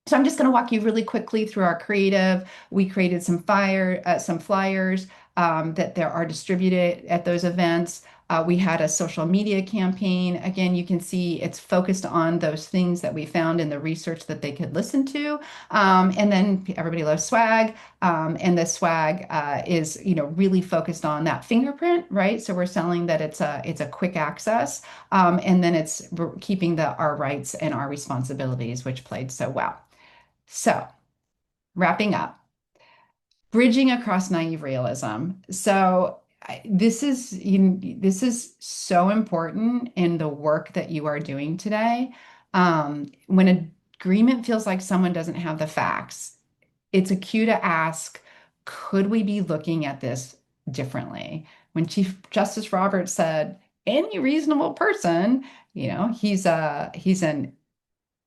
So I'm just going to walk you really quickly through our creative. We created some flyers that there are distributed at those events. We had a social media campaign. Again, you can see it's focused on those things that we found in the research that they could listen to. And then everybody loves swag. And the swag is, really focused on that fingerprint, right? So we're selling that it's a quick access. And then we're keeping our rights and our responsibilities, which played so well. So, wrapping up, bridging across naive realism. So, this is so important in the work that you are doing today. When agreement feels like someone doesn't have the facts, it's a cue to ask, could we be looking at this differently? When Chief Justice Roberts said, any reasonable person, he's an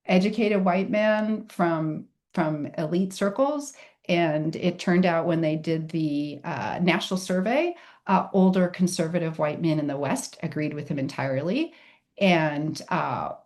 educated white man from elite circles. And it turned out when they did the national survey, older conservative white men in the West agreed with him entirely. And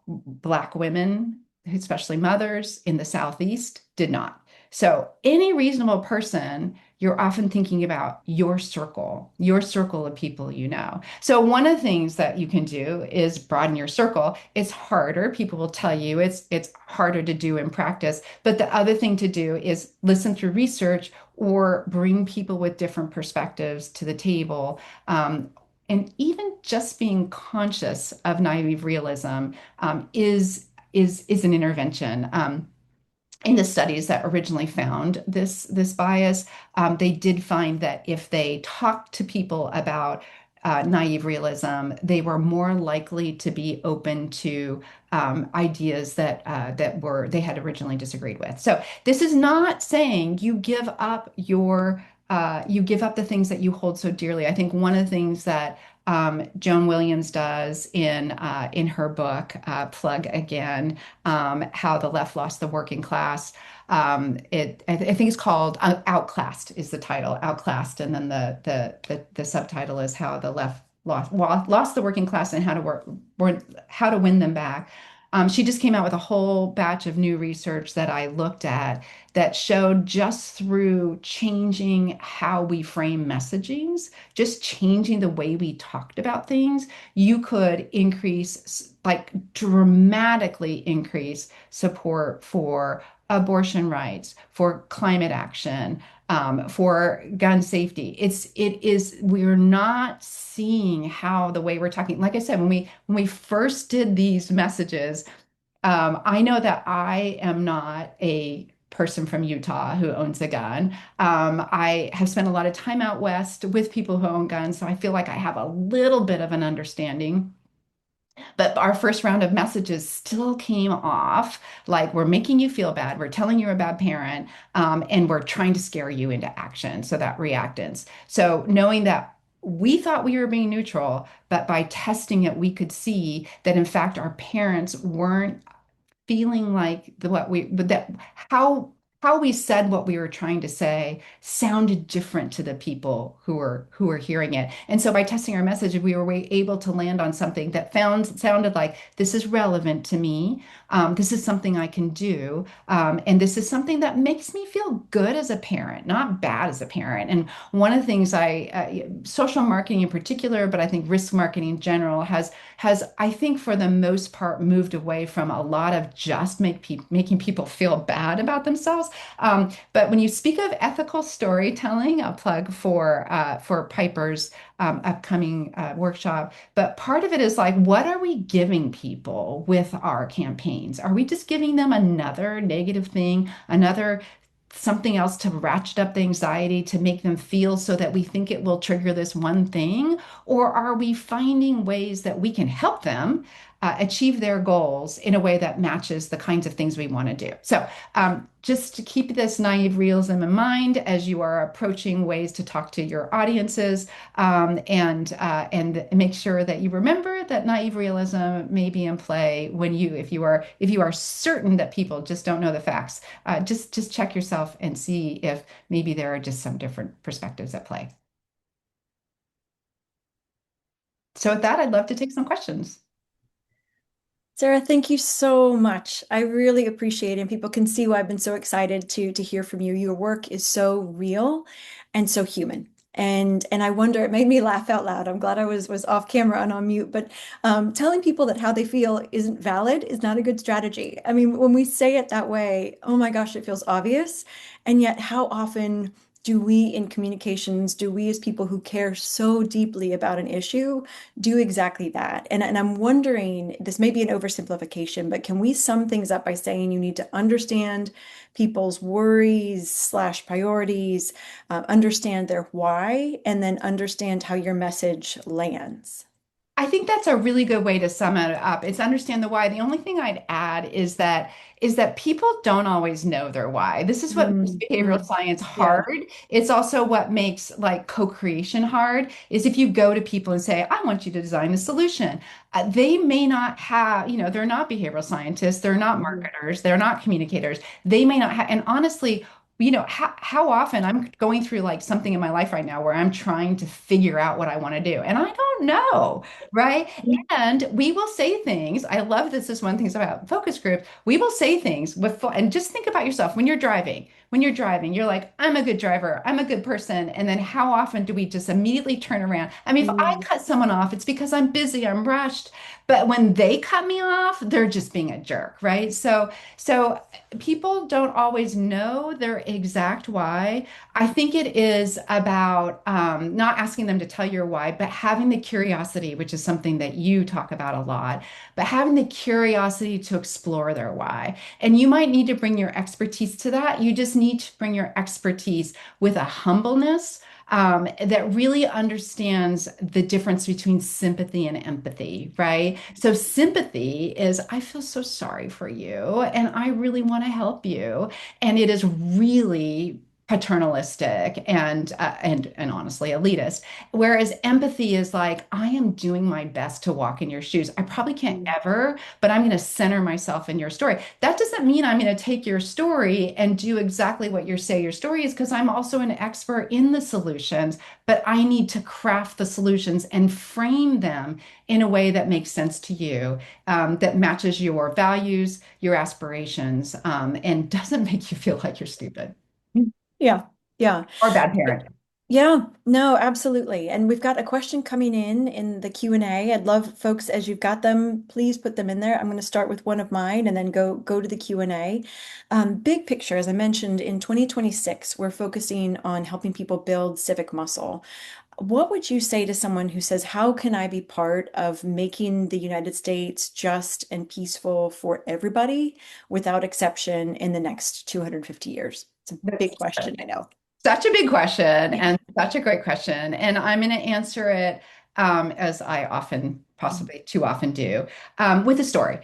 Black women, especially mothers in the Southeast, did not. So any reasonable person, you're often thinking about your circle of people you know. So one of the things that you can do is broaden your circle. It's harder. People will tell you it's harder to do in practice. But the other thing to do is listen through research or bring people with different perspectives to the table. And even just being conscious of naive realism is an intervention. In the studies that originally found this bias, they did find that if they talked to people about naive realism, they were more likely to be open to ideas that they had originally disagreed with. So this is not saying you give up the things that you hold so dearly. I think one of the things that Joan Williams does in her book, Plug Again, How the Left Lost the Working Class. I think it's called Outclassed is the title, Outclassed, and then the subtitle is How the Left Lost the Working Class and how to win them back. She just came out with a whole batch of new research that I looked at that showed just through changing how we frame messagings, just changing the way we talked about things, you could increase, like dramatically increase support for abortion rights, for climate action, for gun safety. We're not seeing how the way we're talking, like I said, when we first did these messages, I know that I am not a person from Utah who owns a gun. I have spent a lot of time out west with people who own guns, so I feel like I have a little bit of an understanding. But our first round of messages still came off like we're making you feel bad, we're telling you're a bad parent, and we're trying to scare you into action. So that reactance. So knowing that we thought we were being neutral, but by testing it, we could see that in fact our parents weren't feeling like the what we but that how we said what we were trying to say sounded different to the people who were hearing it. And so by testing our message, we were able to land on something that found sounded like this is relevant to me. This is something I can do. And this is something that makes me feel good as a parent, not bad as a parent. And one of the things social marketing in particular, but I think risk marketing in general has, I think, for the most part, moved away from a lot of just making people feel bad about themselves. But when you speak of ethical storytelling, a plug for Piper's upcoming workshop. But part of it is like, what are we giving people with our campaigns? Are we just giving them another negative thing, another something else to ratchet up the anxiety to make them feel so that we think it will trigger this one thing? Or are we finding ways that we can help them achieve their goals in a way that matches the kinds of things we want to do? So, just to keep this naive realism in mind as you are approaching ways to talk to your audiences, and make sure that you remember that naive realism may be in play when if you are certain that people just don't know the facts. Just check yourself and see if maybe there are just some different perspectives at play. So with that, I'd love to take some questions. Sarah, thank you so much. I really appreciate it. And people can see why I've been so excited to hear from you. Your work is so real and so human. And I wonder, it made me laugh out loud. I'm glad I was off camera and on mute, but telling people that how they feel isn't valid is not a good strategy. I mean, when we say it that way, oh my gosh, it feels obvious. And yet, how often do we in communications, do we as people who care so deeply about an issue, do exactly that? And I'm wondering, this may be an oversimplification, but can we sum things up by saying you need to understand people's worries slash priorities, understand their why, and then understand how your message lands? I think that's a really good way to sum it up. It's understand the why. The only thing I'd add is that people don't always know their why. This is what makes Mm, behavioral mm, science yeah. hard. It's also what makes like co-creation hard, is if you go to people and say, I want you to design a solution. They may not have, they're not behavioral scientists, they're not Mhm. marketers, they're not communicators. They may not have, and honestly, how often I'm going through like something in my life right now where I'm trying to figure out what I want to do and I don't know, right? And we will say things. I love this is one thing about focus groups. We will say things and just think about yourself when you're driving. When you're driving, you're like, I'm a good driver, I'm a good person. And then how often do we just immediately turn around? I mean, if I Mm, cut someone off, it's because I'm busy, I'm rushed. But when they cut me off, they're just being a jerk, right? So people don't always know their exact why. I think it is about not asking them to tell your why, but having the curiosity, which is something that you talk about a lot, but having the curiosity to explore their why. And you might need to bring your expertise to that. You just need to bring your expertise with a humbleness. That really understands the difference between sympathy and empathy, right? So, sympathy is, I feel so sorry for you, and I really want to help you. And it is really paternalistic and honestly elitist. Whereas empathy is like, I am doing my best to walk in your shoes. I probably can't Mm. ever, but I'm going to center myself in your story. That doesn't mean I'm going to take your story and do exactly what you say your story is, because I'm also an expert in the solutions, but I need to craft the solutions and frame them in a way that makes sense to you, that matches your values, your aspirations, and doesn't make you feel like you're stupid Yeah, yeah. or a bad parent. Yeah, no, absolutely. And we've got a question coming in the Q&A. I'd love folks, as you've got them, please put them in there. I'm going to start with one of mine and then go to the Q&A. Big picture, as I mentioned, in 2026, we're focusing on helping people build civic muscle. What would you say to someone who says, how can I be part of making the United States just and peaceful for everybody without exception in the next 250 years? It's a big That's question, I know. such a big question and such a great question. And I'm going to answer it as I often, possibly too often do, with a story.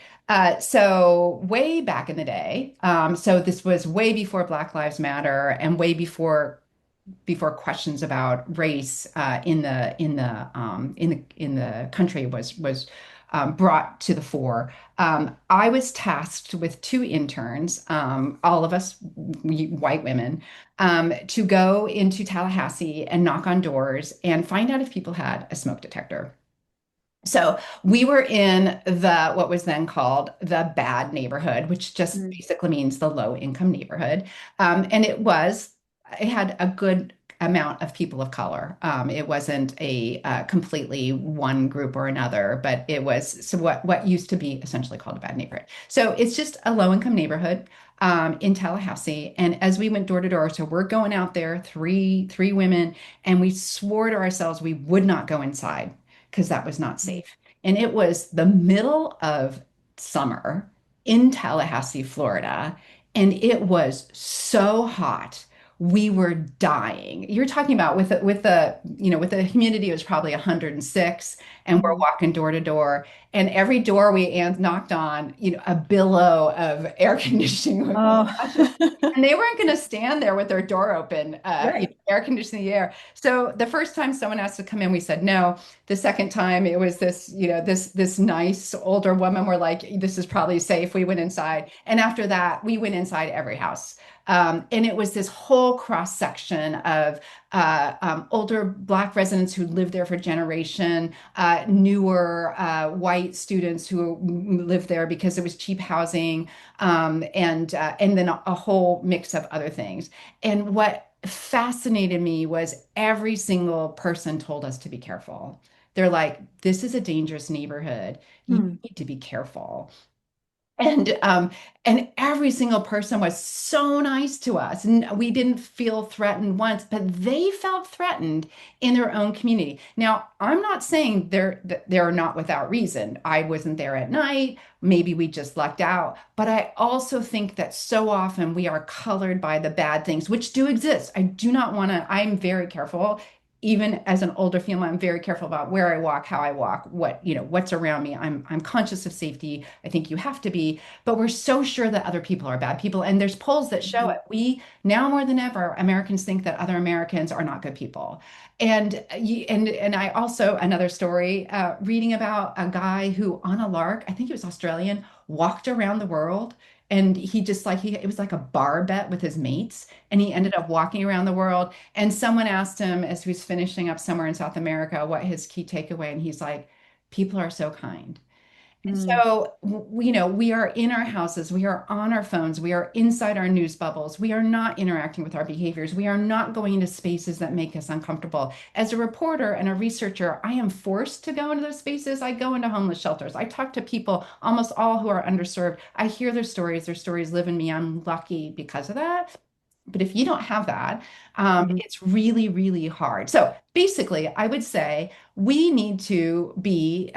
So, way back in the day, so this was way before Black Lives Matter and way before questions about race in the country was brought to the fore. I was tasked with two interns, all of us white women, to go into Tallahassee and knock on doors and find out if people had a smoke detector. So we were in the what was then called the bad neighborhood, which just Mm. basically means the low income neighborhood. And it had a good amount of people of color. It wasn't a completely one group or another, but it was so what used to be essentially called a bad neighborhood. So it's just a low income neighborhood in Tallahassee. And as we went door to door, so we're going out there, three women, and we swore to ourselves we would not go inside because that was not safe. And it was the middle of summer in Tallahassee, Florida, and it was so hot. We were dying. You're talking about with the humidity, it was probably 106, and we're Mm. walking door to door, and every door we knocked on, a billow of air conditioning would Oh, flash in. And they weren't going to stand there with their door open, right. air conditioning the air. So the first time someone asked to come in, we said no. The second time, it was this nice older woman. We're like, this is probably safe. We went inside, and after that, we went inside every house. And it was this whole cross section of older Black residents who lived there for generation, newer white students who lived there because it was cheap housing, and then a whole mix of other things. And what fascinated me was every single person told us to be careful. They're like, this is a dangerous neighborhood. You Hmm. need to be careful. And every single person was so nice to us. And we didn't feel threatened once, but they felt threatened in their own community. Now, I'm not saying they're not without reason. I wasn't there at night. Maybe we just lucked out. But I also think that so often we are colored by the bad things, which do exist. I do not want to, I'm very careful. Even as an older female, I'm very careful about where I walk, how I walk, what's around me. I'm conscious of safety. I think you have to be, but we're so sure that other people are bad people. And there's polls that show Mhm. it. We now more than ever, Americans think that other Americans are not good people. And I also another story reading about a guy who on a lark, I think he was Australian, walked around the world. And he just like he it was like a bar bet with his mates, and he ended up walking around the world. And someone asked him as he was finishing up somewhere in South America what his key takeaway, and he's like, "People are so kind." And Mm. so, we are in our houses, we are on our phones, we are inside our news bubbles, we are not interacting with our behaviors, we are not going into spaces that make us uncomfortable. As a reporter and a researcher, I am forced to go into those spaces. I go into homeless shelters. I talk to people, almost all who are underserved. I hear their stories live in me. I'm lucky because of that. But if you don't have that, Mhm. it's really, really hard. So basically, I would say we need to be.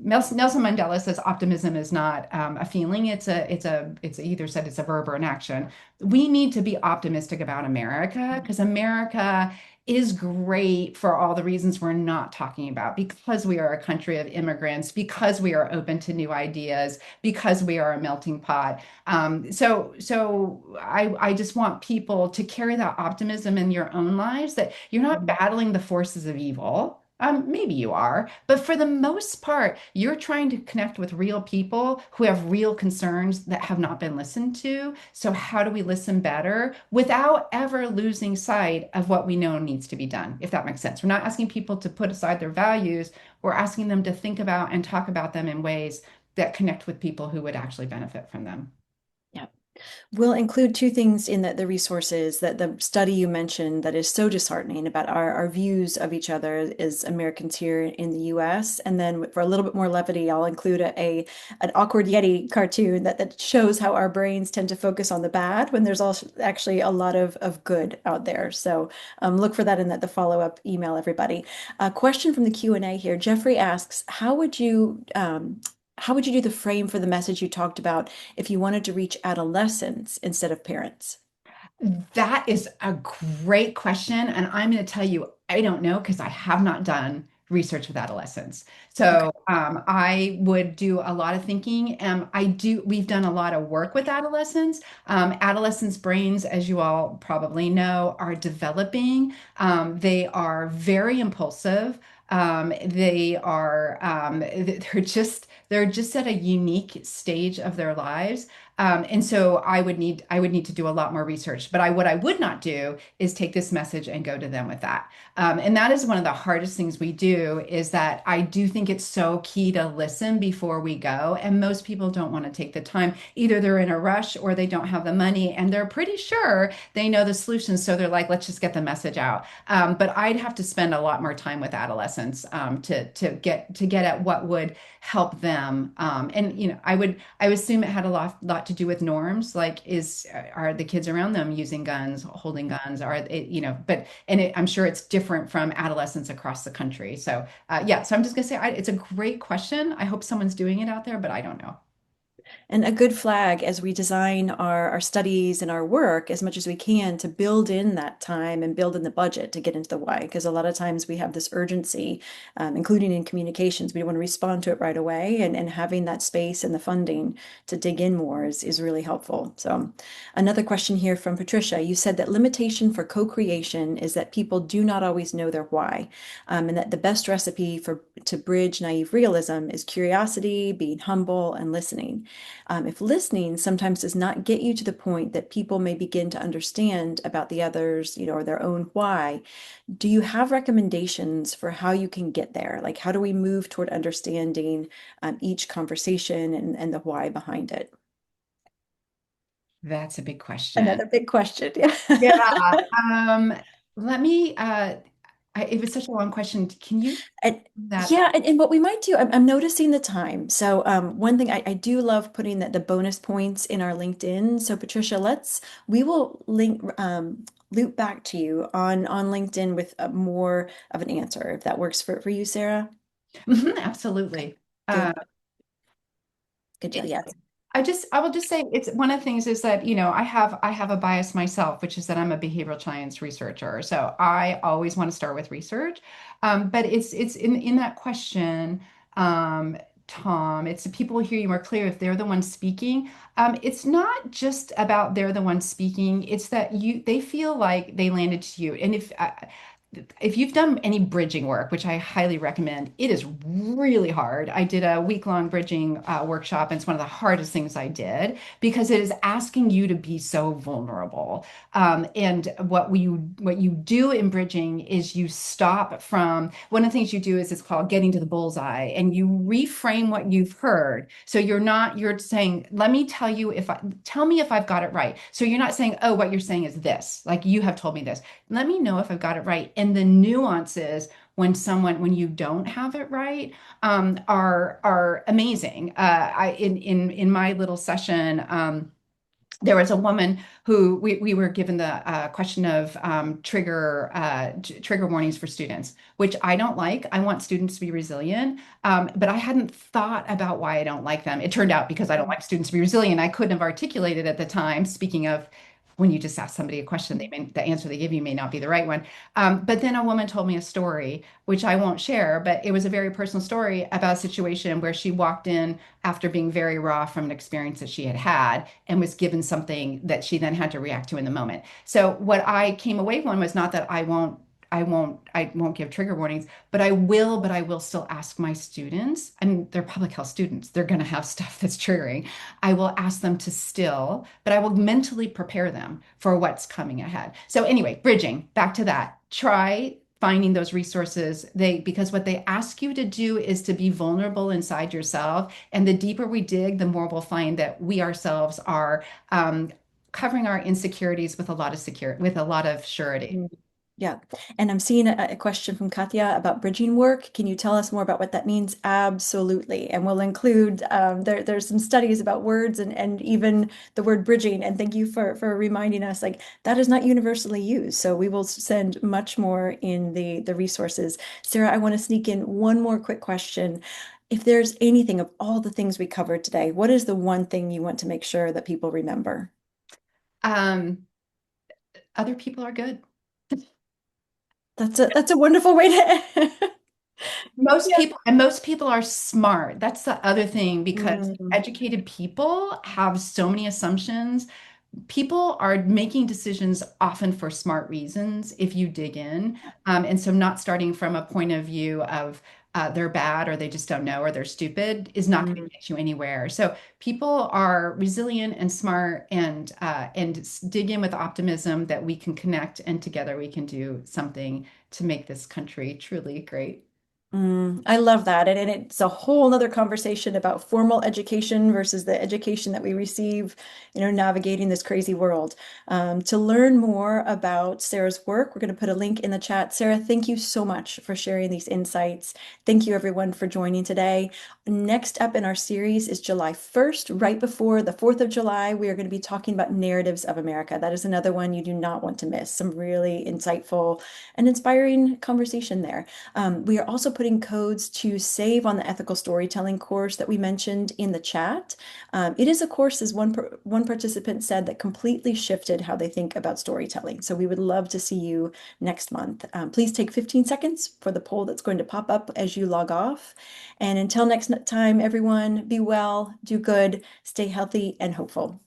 Nelson Mandela says optimism is not a feeling; it's either said it's a verb or an action. We need to be optimistic about America because America is great for all the reasons we're not talking about, because we are a country of immigrants, because we are open to new ideas, because we are a melting pot. I just want people to carry that optimism in your own lives, that you're not battling the forces of evil. Maybe you are, but for the most part, you're trying to connect with real people who have real concerns that have not been listened to. So, how do we listen better without ever losing sight of what we know needs to be done, if that makes sense? We're not asking people to put aside their values, we're asking them to think about and talk about them in ways that connect with people who would actually benefit from them. Yeah. We'll include two things in the resources that the study you mentioned that is so disheartening about our views of each other as Americans here in the US. And then for a little bit more levity, I'll include an awkward Yeti cartoon that shows how our brains tend to focus on the bad when there's also actually a lot of good out there. So look for that in the follow-up email, everybody. A question from the Q&A here. Jeffrey asks, how would you do the frame for the message you talked about if you wanted to reach adolescents instead of parents? That is a great question. And I'm going to tell you, I don't know because I have not done research with adolescents. Okay. So I would do a lot of thinking. We've done a lot of work with adolescents. Adolescents' brains, as you all probably know, are developing. They are very impulsive. They're just at a unique stage of their lives. And so I would need to do a lot more research. But what I would not do is take this message and go to them with that. And that is one of the hardest things we do, is that I do think it's so key to listen before we go. And most people don't want to take the time. Either they're in a rush or they don't have the money and they're pretty sure they know the solutions. So they're like, let's just get the message out. But I'd have to spend a lot more time with adolescents to get at what would help them. And I would assume it had a lot to do with norms, like are the kids around them using guns, holding guns, I'm sure it's different from adolescents across the country. So yeah, so I'm just gonna say it's a great question. I hope someone's doing it out there, but I don't know. And a good flag as we design our studies and our work as much as we can to build in that time and build in the budget to get into the why. Because a lot of times we have this urgency, including in communications. We want to respond to it right away. And having that space and the funding to dig in more is really helpful. So, another question here from Patricia. You said that limitation for co-creation is that people do not always know their why, and that the best recipe to bridge naive realism is curiosity, being humble, and listening. If listening sometimes does not get you to the point that people may begin to understand about the others, or their own why, do you have recommendations for how you can get there? Like, how do we move toward understanding each conversation and the why behind it? That's a big question. Another big question. Yeah. Yeah. Um, let me, it was such a long question. Can you And that? yeah, and what we might do, I'm noticing the time. So one thing I do love putting the bonus points in our LinkedIn. So Patricia, we will loop back to you on LinkedIn with more of an answer, if that works for you, Sarah. Mhm, Okay, absolutely. Uh, good, good deal. Yes. I will just say it's one of the things is that, I have a bias myself, which is that I'm a behavioral science researcher. So I always want to start with research. But it's in that question, um, Tom, it's the people who hear you more clear if they're the ones speaking. It's not just about they're the ones speaking, it's that they feel like they landed to you. And if you've done any bridging work, which I highly recommend, it is really hard. I did a week-long bridging workshop, and it's one of the hardest things I did because it is asking you to be so vulnerable. And what you do in bridging is you stop from one of the things you do is it's called getting to the bullseye, and you reframe what you've heard. So you're saying, let me tell me if I've got it right. So you're not saying, oh, what you're saying is this, like you have told me this. Let me know if I've got it right. And the nuances when you don't have it right, are amazing. In my little session, there was a woman who we were given the question of trigger warnings for students, which I don't like. I want students to be resilient, but I hadn't thought about why I don't like them. It turned out because I don't like students to be resilient. I couldn't have articulated at the time. Speaking of when you just ask somebody a question, the answer they give you may not be the right one. But then a woman told me a story, which I won't share, but it was a very personal story about a situation where she walked in after being very raw from an experience that she had had and was given something that she then had to react to in the moment. So what I came away from was not that I won't give trigger warnings, but I will still ask my students. I mean, they're public health students. They're going to have stuff that's triggering. I will ask them to still, but I will mentally prepare them for what's coming ahead. So anyway, bridging, back to that. Try finding those resources. Because what they ask you to do is to be vulnerable inside yourself. And the deeper we dig, the more we'll find that we ourselves are covering our insecurities with with a lot of surety. Mm. Yeah. And I'm seeing a question from Katya about bridging work. Can you tell us more about what that means? Absolutely. And we'll include, there's some studies about words and even the word bridging. And thank you for reminding us, like, that is not universally used. So we will send much more in the resources. Sarah, I want to sneak in one more quick question. If there's anything of all the things we covered today, what is the one thing you want to make sure that people remember? Um, Other people are good. That's a wonderful way to Most Yeah. people and most people are smart. That's the other thing because Mm, educated people have so many assumptions. People are making decisions often for smart reasons if you dig in. And so not starting from a point of view of they're bad or they just don't know or they're stupid is not going to mm. get you anywhere. So people are resilient and smart and dig in with optimism that we can connect and together we can do something to make this country truly great. I love that. And it's a whole nother conversation about formal education versus the education that we receive, navigating this crazy world. To learn more about Sarah's work, we're going to put a link in the chat. Sarah, thank you so much for sharing these insights. Thank you, everyone, for joining today. Next up in our series is July 1st, right before the 4th of July. We are going to be talking about narratives of America. That is another one you do not want to miss. Some really insightful and inspiring conversation there. We are also putting codes to save on the ethical storytelling course that we mentioned in the chat. It is a course, as one participant said, that completely shifted how they think about storytelling. So we would love to see you next month. Please take 15 seconds for the poll that's going to pop up as you log off. And until next time, everyone, be well, do good, stay healthy and hopeful.